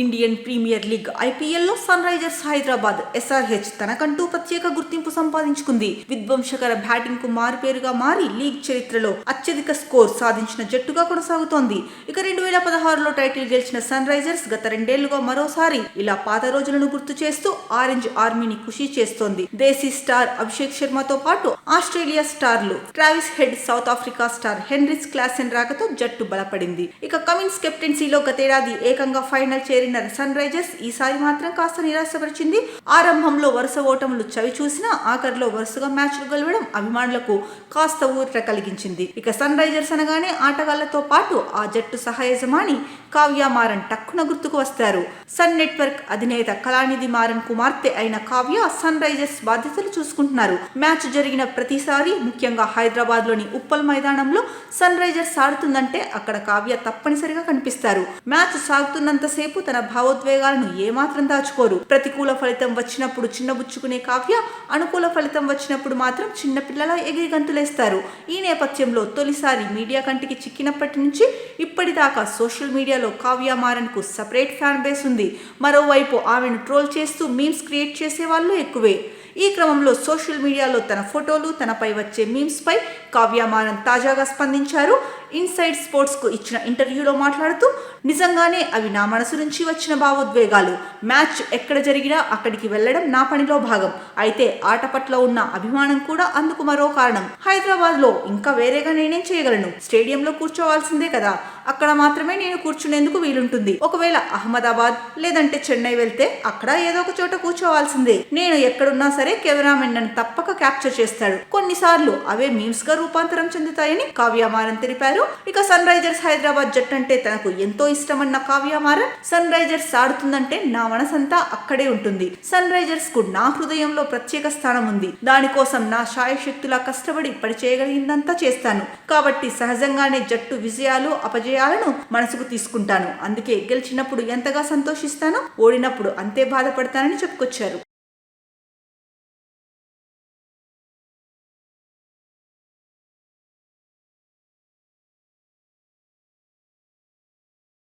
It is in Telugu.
ఇండియన్ ప్రీమియర్ లీగ్ ఐపీఎల్లో సన్ రైజర్స్ హైదరాబాద్ ఎస్ఆర్హెచ్ తనకంటూ ప్రత్యేక గుర్తింపు సంపాదించుకుంది. విధ్వంసకర బ్యాటింగ్ కు మారుపేరుగా మారి లీగ్ చరిత్రలో అత్యధిక స్కోర్ సాధించిన జట్టుగా కొనసాగుతోంది. ఇక 2016లో టైటిల్ గెలిచిన సన్ రైజర్స్ గత 2 ఏళ్లుగా మరోసారి ఇలా పాత రోజులను గుర్తు చేస్తూ ఆరెంజ్ ఆర్మీని ఖుషీ చేస్తోంది. దేశీ స్టార్ అభిషేక్ శర్మతో పాటు ఆస్ట్రేలియా స్టార్లు Travis head, south Africa star Heinrich Klaasen రాకతో జట్టు బలపడింది. ఇక కమిన్స్ కెప్టెన్సీలో గతేడాది ఏకంగా ఫైనల్ చేరిన సన్ రైజర్స్ ఈసారి మాత్రం కాస్త నిరాశపరిచింది. ఆరంభంలో వరుస ఓటములు చవి చూసినా ఆఖరిలో వరుసగా మ్యాచ్లు గెలవడం అభిమానులకు కాస్త ఊరట కలిగించింది. ఇక సన్ రైజర్స్ అనగానే ఆటగాళ్లతో పాటు ఆ జట్టు సహయజమాని కావ్య మారన్ టక్కున గుర్తుకు వస్తారు. సన్ నెట్వర్క్ అధినేత కళానిధి మారన్ కుమార్తె అయిన కావ్య సన్ రైజర్స్ బాధ్యతలు చూసుకుంటున్నారు. మ్యాచ్ జరిగిన ప్రతిసారి, ముఖ్యంగా హైదరాబాద్ లోని ఉప్పల్ మైదానంలో సన్ రైజర్స్ ఆడుతుందంటే అక్కడ కావ్య తప్పనిసరిగా కనిపిస్తారు. మ్యాచ్ సాగుతున్నంతసేపు తన భావోద్వేగాలను ఏమాత్రం దాచుకోరు. ప్రతికూల ఫలితం వచ్చినప్పుడు చిన్నబుచ్చుకునే కావ్య, అనుకూల ఫలితం వచ్చినప్పుడు మాత్రం చిన్నపిల్లలా ఎగిరి గంతులేస్తారు. ఈ నేపథ్యంలో తొలిసారి మీడియా కంటికి చిక్కినప్పటి నుంచి ఇప్పటిదాకా సోషల్ మీడియాలో కావ్య మారన్ కు సపరేట్ ఫ్యాన్ బేస్ ఉంది. మరోవైపు ఆమెను ట్రోల్ చేస్తూ మీమ్స్ క్రియేట్ చేసే వాళ్ళు ఎక్కువే. ఈ క్రమంలో సోషల్ మీడియాలో తన ఫోటోలు, తనపై వచ్చే మీమ్స్ పై కావ్య మారన్ తాజాగా స్పందించారు. ఇన్సైడ్ స్పోర్ట్స్ కు ఇచ్చిన ఇంటర్వ్యూలో మాట్లాడుతూ, నిజంగానే అవి నా మనసు నుంచి వచ్చిన భావోద్వేగాలు. మ్యాచ్ ఎక్కడ జరిగినా అక్కడికి వెళ్లడం నా పనిలో భాగం. అయితే ఆట పట్ల ఉన్న అభిమానం కూడా అందుకు మరో కారణం. హైదరాబాద్ లో ఇంకా వేరేగా నేనేం చేయగలను? స్టేడియంలో కూర్చోవాల్సిందే కదా, అక్కడ మాత్రమే నేను కూర్చునేందుకు వీలుంటుంది. ఒకవేళ అహ్మదాబాద్ లేదంటే చెన్నై వెళ్తే అక్కడ ఏదో ఒక చోట కూర్చోవాల్సిందే. నేను ఎక్కడున్నా సరే కెమెరామెన్ నన్ను తప్పక క్యాప్చర్ చేస్తాడు. కొన్నిసార్లు అవే మీమ్స్ గా రూపాంతరం చెందుతాయని కావ్య మారన్ తెలిపారు. ఇక సన్ రైజర్స్ హైదరాబాద్ జట్టు అంటే తనకు ఎంతో ఇష్టమన్న కావ్య మారన్, సన్ రైజర్స్ ఆడుతుందంటే నా మనసంతా అక్కడే ఉంటుంది. సన్ రైజర్స్ కు నా హృదయంలో ప్రత్యేక స్థానం ఉంది. దానికోసం నా శాయశక్తులా కష్టపడి పని చేయగలిగిందంతా చేస్తాను. కాబట్టి సహజంగానే జట్టు విజయాలు అపజయాలను మనసుకు తీసుకుంటాను. అందుకే గెలిచినప్పుడు ఎంతగా సంతోషిస్తానో, ఓడినప్పుడు అంతే బాధపడతానని చెప్పుకొచ్చారు.